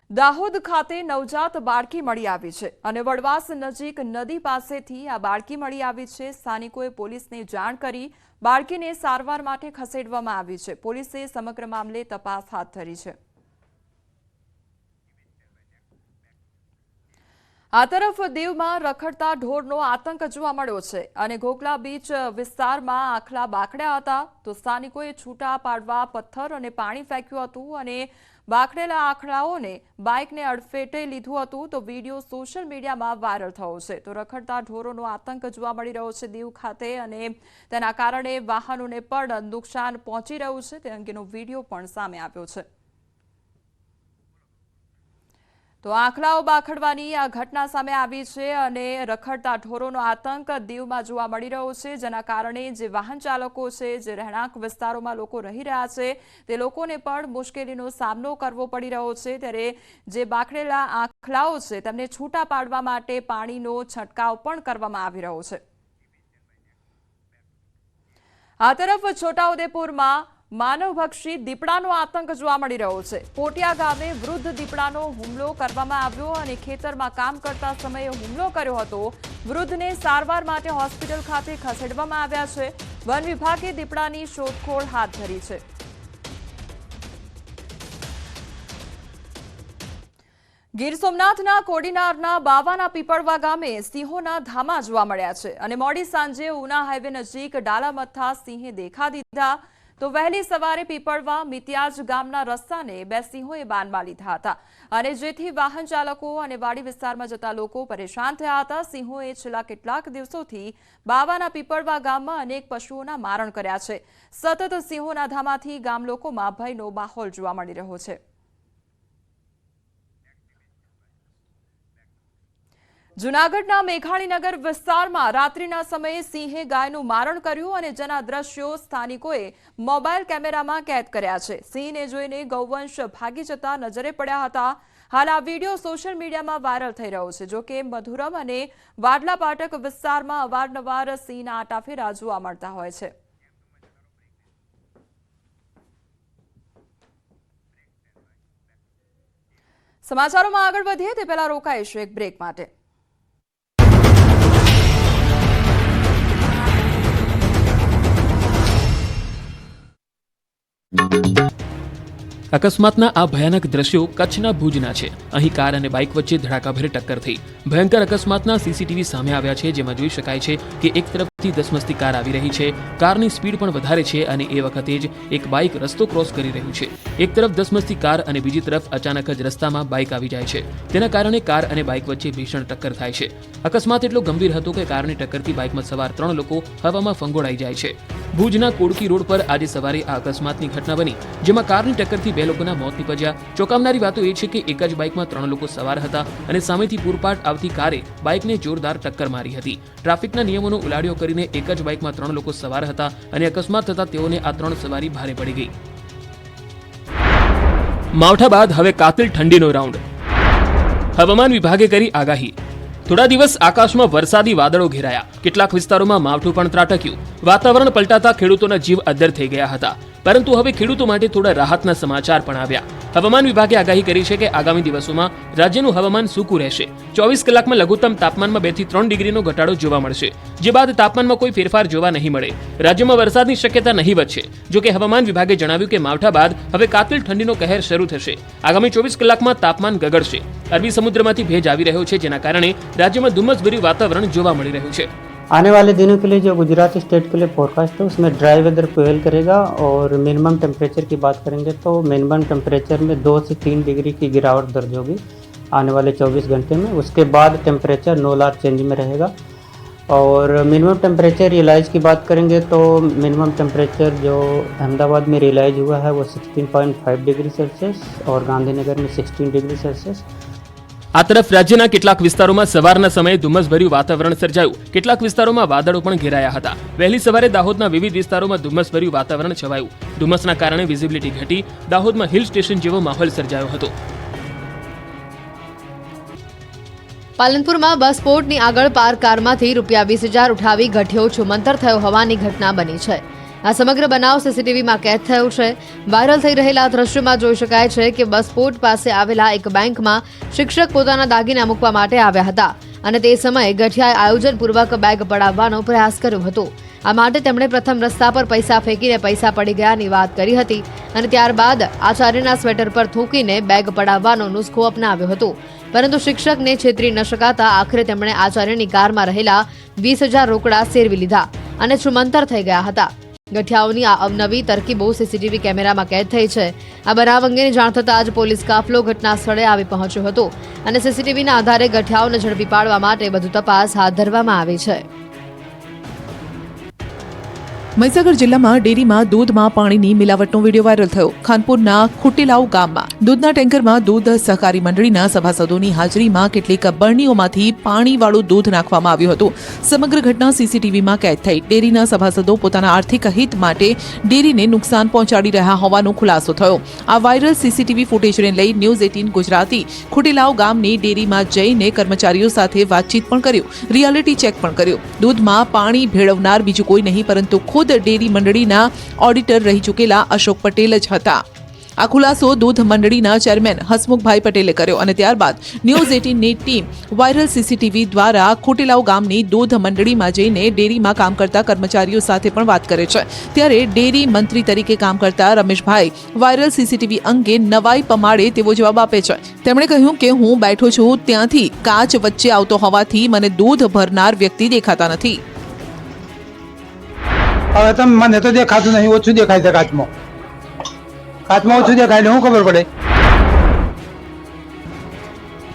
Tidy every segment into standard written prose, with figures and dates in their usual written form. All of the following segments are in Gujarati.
દાહોદ ખાતે નવજાત બાળકી મળી આવી છે અને વડવાસ નજીક નદી પાસેથી આ બાળકી મળી આવી છે। સ્થાનિકોએ પોલીસને જાણ કરી બાળકીને સારવાર માટે ખસેડવામાં આવી છે। પોલીસે સમગ્ર મામલે તપાસ હાથ ધરી છે। આ તરફ દીવમાં રખડતા ઢોરનો આતંક જોવા મળ્યો છે અને ઘોઘલા બીચ વિસ્તારમાં આખલા બાખડ્યા હતા તો સ્થાનિકોએ છૂટા પાડવા પથ્થર અને પાણી ફેંક્યું હતું અને બાખડેલા આખલાઓને બાઇકને અડફેટે લીધું હતું તો વિડીયો સોશિયલ મીડિયામાં વાયરલ થયો છે। તો રખડતા ઢોરોનો આતંક જોવા મળી રહ્યો છે દીવ ખાતે અને તેના કારણે વાહનોને પણ નુકસાન પહોંચી રહ્યું છે તે અંગેનો વિડીયો પણ સામે આવ્યો છે। તો આખલાઓ બાખડવાની આ ઘટના સામે આવી છે અને રખડતા ઢોરોનો આતંક દીવમાં જોવા મળી રહ્યો છે જેના કારણે જે વાહન ચાલકો છે જે રહેણાંક વિસ્તારોમાં લોકો રહી રહ્યા છે તે લોકોને પણ મુશ્કેલીનો સામનો કરવો પડી રહ્યો છે। ત્યારે જે બાખડેલા આખલાઓ છે તેમને છૂટા પાડવા માટે પાણીનો છંટકાવ પણ કરવામાં આવી રહ્યો છે। આ તરફ છોટાઉદેપુરમાં માનવભક્ષી દીપડાનો આતંક જોવા મળી રહ્યો છે। પોટિયા ગામે વૃદ્ધ દીપડાનો હુમલો કરવામાં આવ્યો અને ખેતરમાં કામ કરતા સમયે હુમલો કર્યો હતો। વૃદ્ધને સારવાર માટે હોસ્પિટલ ખાતે ખસેડવામાં આવ્યા છે। વન વિભાગે દીપડાની શોધખોળ હાથ ધરી છે। ગીર સોમનાથના કોડીનારના બાવાના પીપળવા ગામે સિંહોના ધામા જોવા મળ્યા છે અને મોડી સાંજે ઉના હાઈવે નજીક ડાલામથા સિંહે દેખા દીધા તો વહેલી સવારે પીપળવા મિતિયાજ ગામના રસ્તાને બે સિંહોએ બાનમાં લીધા હતા અને જેથી વાહન ચાલકો અને વાડી વિસ્તારમાં જતા લોકો પરેશાન થયા હતા। સિંહોએ છેલ્લા કેટલાક દિવસોથી બાવાના પીપળવા ગામમાં અનેક પશુઓના મારણ કર્યા છે। સતત સિંહોના ધામાથી ગામ લોકોમાં ભયનો માહોલ જોવા મળી રહ્યો છે। જૂનાગઢના મેઘાણીનગર વિસ્તારમાં રાત્રિના સમયે સિંહે ગાયનું મારણ કર્યું અને જેના દ્રશ્યો સ્થાનિકોએ મોબાઈલ કેમેરામાં કેદ કર્યા છે। સિંહને જોઈને ગૌવંશ ભાગી જતા નજરે પડ્યા હતા। હાલ આ વિડીયો સોશિયલ મીડિયામાં વાયરલ થઈ રહ્યો છે। જો કે મધુરમ અને વાડલા પાટક વિસ્તારમાં અવારનવાર સિંહના આટાફેરા જોવા મળતા હોય છે। સમાચારોમાં આગળ વધીએ તે પહેલા રોકાઈશું એક બ્રેક માટે। અકસ્માતના આ ભયાનક દ્રશ્યો કચ્છના ભુજના છે। અહીં કાર અને બાઇક વચ્ચે ધડાકાભેર ટક્કર થઈ। ભયંકર અકસ્માતના સીસીટીવી સામે આવ્યા છે જેમાં જોઈ શકાય છે કે એક તરફથી ધસમસતી કાર આવી રહી છે। કારની સ્પીડ પણ વધારે છે અને એ વખતે જ એક બાઇક રસ્તો ક્રોસ કરી રહ્યું છે। એક તરફ ધસમસતી કાર અને બીજી તરફ અચાનક જ રસ્તામાં બાઇક આવી જાય છે। તેના કારણે કાર અને બાઇક વચ્ચે ભીષણ ટક્કર થાય છે। અકસ્માત એટલો ગંભીર હતો કે કારની ટક્કરથી બાઇકમાં સવાર 3 લોકો હવામાં ફંગોળાઈ જાય છે। ભુજના કોડકી રોડ પર આજે સવારે આ અકસ્માતની ઘટના બની જેમાં કારની ટક્કરથી 2 લોકોના મોત નીપજ્યા। ચોંકાવનારી વાત એ છે કે એક જ બાઇકમાં 3 લોકો સવાર હતા અને સામેથી પૂરપાટ આવતી કારે બાઇકને જોરદાર ટક્કર મારી હતી। ટ્રાફિકના નિયમોનો ઉલાળ્યો કરીને એક જ બાઇકમાં 3 લોકો સવાર હતા અને અકસ્માત થતા તેઓને આ 3 સવારી ભારે પડી ગઈ। માવઠા બાદ હવે કાતિલ ઠંડીનો રાઉન્ડ। હવામાન વિભાગે કરી આગાહી। થોડા દિવસ આકાશમાં વરસાદી વાદળો ઘેરાયા। કેટલાક વિસ્તારોમાં માવઠું પણ ત્રાટક્યું। વાતાવરણ પલટાતા ખેડૂતોના જીવ અદ્ધર થઈ ગયા હતા પરંતુ હવે ખેડૂતો માટે થોડા રાહતના સમાચાર પણ આવ્યા। હવામાન વિભાગે આગાહી કરી છે કે આગામી દિવસોમાં રાજ્યનું હવામાન સૂકું રહેશે। 24 કલાકમાં લઘુત્તમ તાપમાનમાં 2 થી 3 ડિગ્રીનો ઘટાડો જોવા મળશે જે બાદ તાપમાનમાં કોઈ ફેરફાર જોવા નહીં મળે। રાજ્યમાં વરસાદની શક્યતા નહીવત છે। જો કે હવામાન વિભાગે જણાવ્યું કે માવઠા બાદ હવે કાતિલ ઠંડીનો કહેર શરૂ થશે। આગામી 24 કલાકમાં તાપમાન ગગડશે। અરબી સમુદ્રમાંથી ભેજ આવી રહ્યો છે જેના કારણે राज्य धुम्मस वातावरण जोवा मिल रहे हैं। आने वाले दिनों के लिए जो गुजरात स्टेट के लिए फोरकास्ट है उसमें ड्राई वेदर प्रिवेल करेगा और मिनिमम टेम्परेचर की बात करेंगे तो मिनिमम टेम्परेचर में 2 से 3 डिग्री की गिरावट दर्ज होगी आने वाले 24 घंटे में। उसके बाद टेम्परेचर नो लार्ज चेंज में रहेगा और मिनिमम टेम्परेचर रियलाइज की बात करेंगे तो मिनिमम टेम्परेचर जो अहमदाबाद में रियलाइज हुआ है वो 16.5 डिग्री सेल्सियस और गांधीनगर में 16 डिग्री सेल्सियस। आ तरफ राज्यना કેટલાક વિસ્તારોમાં સવારના સમયે ધુમ્મસભર્યું વાતાવરણ સર્જાયું। કેટલાક વિસ્તારોમાં વાદળો પણ ઘેરાયા હતા। વહેલી સવારે દાહોદના વિવિધ વિસ્તારોમાં ધુમ્મસભર્યું વાતાવરણ છવાયું। ધુમ્મસના કારણે વિઝિબિલિટી ઘટી। દાહોદમાં હિલ સ્ટેશન જેવો માહોલ સર્જાયો હતો। પાલનપુરમાં બસ પોર્ટની આગળ પાર્ક કારમાંથી ₹20,000 ઉઠાવી ગઠિયો છુમંતર થયો હોવાની ઘટના બની છે। આ સમગ્ર બનાવ સીસીટીવીમાં કેદ થયો છે. વાયરલ થઈ રહેલા દ્રશ્યમાં જોઈ શકાય છે કે બસ પોર્ટ પાસે આવેલા એક બેંકમાં શિક્ષક પોતાના દાગીના મૂકવા માટે આવ્યા હતા અને તે સમયે ગઠિયાએ આયોજનપૂર્વક બેગ પડાવવાનો પ્રયાસ કર્યો હતો. આ માટે તેમણે પ્રથમ રસ્તા પર પૈસા ફેંકીને પૈસા પડી ગયાની વાત કરી હતી અને ત્યારબાદ આચાર્યના સ્વેટર પર થૂંકીને બેગ પડાવવાનો નુસ્ખો અપનાવ્યો હતો. પરંતુ શિક્ષકને છેતરી ન શકાતા આખરે તેમણે આચાર્યની કારમાં રહેલા 20,000 રોકડા સેરવી લીધા અને છુમંતર થઈ ગયા હતા. ગઠિયાઓની આ અવનવી તરકીબો સીસીટીવી કેમેરામાં કેદ થઈ છે. આ બનાવ અંગેની જાણ થતાં જ પોલીસ કાફલો ઘટના સ્થળે આવી પહોંચ્યો હતો અને સીસીટીવીના આધારે ગઠિયાઓને ઝડપી પાડવા માટે વધુ તપાસ હાથ ધરવામાં આવી છે. મહીસાગર જિલ્લામાં ડેરીમાં દૂધમાં પાણીની મિલાવટનો વિડીયો વાયરલ થયો. ખાનપુરના ખુટીલાવ ગામમાં દૂધના ટેન્કરમાં દૂધ સહકારી મંડળીના સભાસદોની હાજરીમાં કેટલીક બરણીઓમાંથી પાણીવાળું દૂધ નાખવામાં આવ્યું હતું. સમગ્ર ઘટના સીસીટીવીમાં કેદ થઈ. ડેરીના સભાસદો પોતાના આર્થિક હિત માટે ડેરીને નુકસાન પહોંચાડી રહ્યા હોવાનો ખુલાસો થયો. આ વાયરલ સીસીટીવી ફૂટેજને લઈ ન્યૂઝ 18 ગુજરાતી ખુટીલાવ ગામની ડેરીમાં જઈને કર્મચારીઓ સાથે વાતચીત પણ કર્યું, રિયાલિટી ચેક પણ કર્યું. દૂધમાં પાણી ભેળવનાર બીજું કોઈ નહીં પરંતુ ખુદ ડેરી મંડળીના ઓડિટર રહી ચૂકેલા અશોક પટેલ જ હતા. આ ખુલાસો દૂધ મંડળીના ચેરમેન હસમુખભાઈ પટેલે કર્યો અને ત્યારબાદ ન્યૂઝ 18ની ટીમ વાયરલ સીસીટીવી દ્વારા ખોટેલાવ ગામની દૂધ મંડળીમાં જઈને ડેરીમાં કામ કરતા કર્મચારીઓ સાથે પણ વાત કરે છે. ત્યારે ડેરી મંત્રી તરીકે કામ કરતા રમેશભાઈ વાયરલ સીસીટીવી અંગે નવાઈ પમાડે તેવો જવાબ આપે છે. તેમણે કહ્યું કે હું બેઠો છું ત્યાંથી કાચ વચ્ચે આવતો હોવાથી મને દૂધ ભરનાર વ્યક્તિ દેખાતા નથી. હવે તમે મને તો દેખાતું નહીં, ઓછું દેખાય છે કાચમાં ઓછું દેખાય એટલે શું ખબર પડે.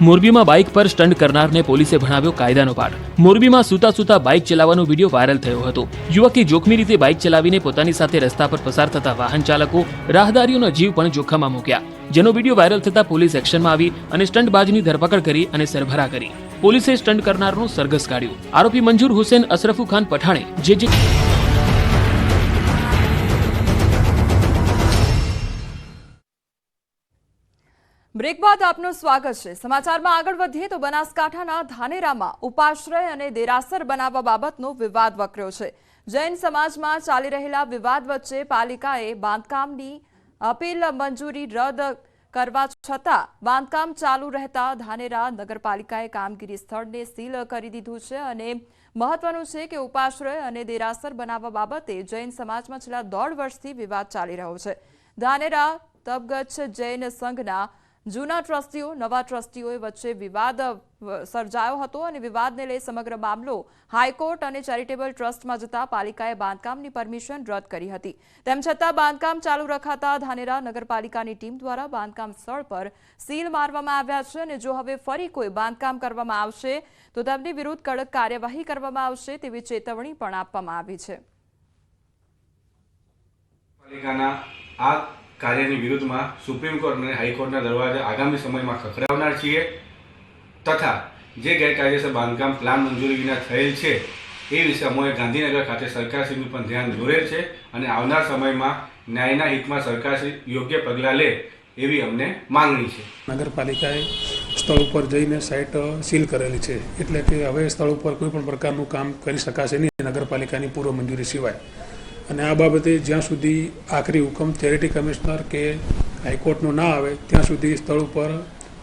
મોરબીમાં બાઇક પર સ્ટન્ટ કરનારને પોલીસે ભણાવ્યો કાયદાનો પાઠ. મોરબીમાં સૂતા બાઇક ચલાવવાનો વિડીયો વાયરલ થયો હતો. યુવકે જોખમી રીતે બાઇક ચલાવીને પોતાની સાથે રસ્તા પર પસાર થતા વાહન ચાલકો, રાહદારીઓનો જીવ પણ જોખમમાં મૂક્યા. જેનો વિડીયો વાયરલ થતા પોલીસ એક્શનમાં આવી અને સ્ટન્ટબાજની ધરપકડ કરી અને સરભરા કરી. પોલીસે સ્ટન્ટ કરનારનું સરઘસ કાઢ્યું. આરોપી મંજૂર હુસેન અશરફુ ખાન પઠાણે જે બ્રેક બાદ આપનું સ્વાગત છે. સમાચારમાં આગળ વધીએ તો બનાસકાંઠાના ધાનેરામાં ઉપાશ્રય અને દેરાસર બનાવવા બાબતનો વિવાદ વકર્યો છે. જૈન સમાજમાં ચાલી રહેલા વિવાદ વચ્ચે પાલિકાએ બાંધકામની અપીલ મંજૂરી રદ કરવા છતાં બાંધકામ ચાલુ રહેતા ધાનેરા નગરપાલિકાએ કામગીરી સ્થળને સીલ કરી દીધું છે. અને મહત્વનું છે કે ઉપાશ્રય અને દેરાસર બનાવવા બાબતે જૈન સમાજમાં છેલ્લા 1.5 વર્ષથી વિવાદ ચાલી રહ્યો છે. ધાનેરા તબગચ્છ જૈન સંઘના જૂના ટ્રસ્ટીઓ, નવા ટ્રસ્ટીઓ વચ્ચે વિવાદ સર્જાયો હતો અને વિવાદને લઈ સમગ્ર મામલો હાઈકોર્ટ અને ચેરિટેબલ ટ્રસ્ટમાં જતા પાલિકાએ બાંધકામની પરમિશન રદ કરી હતી. તેમ છતાં બાંધકામ ચાલુ રખાતા ધાનેરા નગરપાલિકાની ટીમ દ્વારા બાંધકામ સ્થળ પર સીલ મારવામાં આવ્યા છે અને જો હવે ફરી કોઈ બાંધકામ કરવામાં આવશે તો તેમની વિરુદ્ધ કડક કાર્યવાહી કરવામાં આવશે તેવી ચેતવણી પણ આપવામાં આવી છે. પાલિકાના કાર્યની વિરુદ્ધમાં સુપ્રીમ કોર્ટ અને હાઈકોર્ટના દરવાજા આગામી સમયમાં ખખડાવનાર છીએ તથા જે ગેરકાયદેસર બાંધકામ પ્લાન મંજૂરી વિના થયેલ છે એ વિશે અમે ગાંધીનગર ખાતે સરકારશ્રીનું પણ ધ્યાન દોરેલ છે અને આવનાર સમયમાં ન્યાયના હિતમાં સરકારશ્રી યોગ્ય પગલાં લે એવી અમને માંગણી છે. નગરપાલિકાએ સ્થળ ઉપર જઈને સાઇટ સીલ કરેલી છે એટલે કે હવે સ્થળ ઉપર કોઈ પણ પ્રકારનું કામ કરી શકાશે નહીં નગરપાલિકાની પૂર્વ મંજૂરી સિવાય. અને આ બાબતે જ્યાં સુધી આખરી હુકમ ચેરિટી કમિશનર કે હાઈકોર્ટનો ના આવે ત્યાં સુધી સ્થળ ઉપર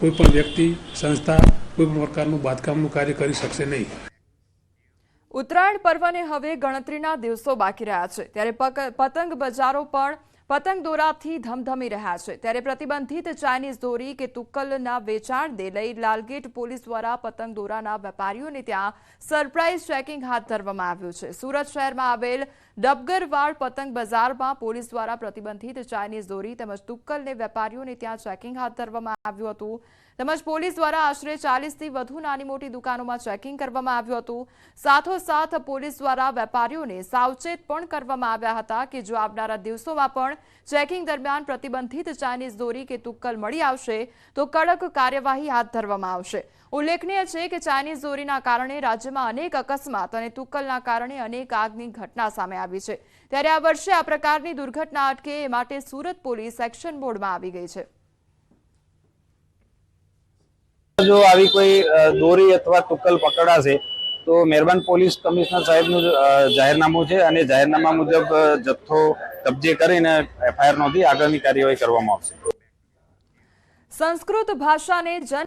કોઈ પણ વ્યક્તિ, સંસ્થા કોઈ પણ પ્રકારનું બાંધકામનું કાર્ય કરી શકશે નહીં. ઉત્તરાયણ પર્વને હવે ગણતરીના દિવસો બાકી રહ્યા છે ત્યારે પતંગ બજારો પણ પતંગ દોરાથી ધમધમી રહ્યા છે. ત્યારે પ્રતિબંધિત ચાઇનીઝ દોરી કે તુક્કલના વેચાણને લઈ લાલગેટ પોલીસ દ્વારા પતંગ દોરાના વેપારીઓને ત્યાં સરપ્રાઇઝ ચેકિંગ હાથ ધરવામાં આવ્યું છે. સુરત શહેરમાં આવેલ ડબગરવાડ પતંગ બજારમાં પોલીસ દ્વારા પ્રતિબંધિત ચાઇનીઝ દોરી તેમજ તુક્કલને વેપારીઓને ત્યાં ચેકિંગ હાથ ધરવામાં આવ્યું હતું. તેમજ પોલીસ દ્વારા આશરે 40થી વધુ નાની મોટી દુકાનોમાં ચેકિંગ કરવામાં આવ્યું હતું. સાથોસાથ પોલીસ દ્વારા વેપારીઓને સાવચેત પણ કરવામાં આવ્યા હતા કે જો આવનારા દિવસોમાં પણ ચેકિંગ દરમિયાન પ્રતિબંધિત ચાઇનીઝ દોરી કે તુક્કલ મળી આવશે તો કડક કાર્યવાહી હાથ ધરવામાં આવશે. ઉલ્લેખનીય છે કે ચાઇનીઝ દોરીના કારણે રાજ્યમાં અનેક અકસ્માત અને તુક્કલના કારણે અનેક આગની ઘટના સામે આવી છે. ત્યારે આ વર્ષે આ પ્રકારની દુર્ઘટના અટકે એ માટે સુરત પોલીસ એક્શન મોડમાં આવી ગઈ છે. જો આવી કોઈ દોરી અથવા તુક્કલ પકડાશે તો મહેરબાન પોલીસ કમિશનર સાહેબનું જાહેરનામું છે અને જાહેરનામા મુજબ જથ્થો કબજે કરીને FIR નોંધી આગળની કાર્યવાહી કરવામાં આવશે. સંસ્કૃત ભાષાને જન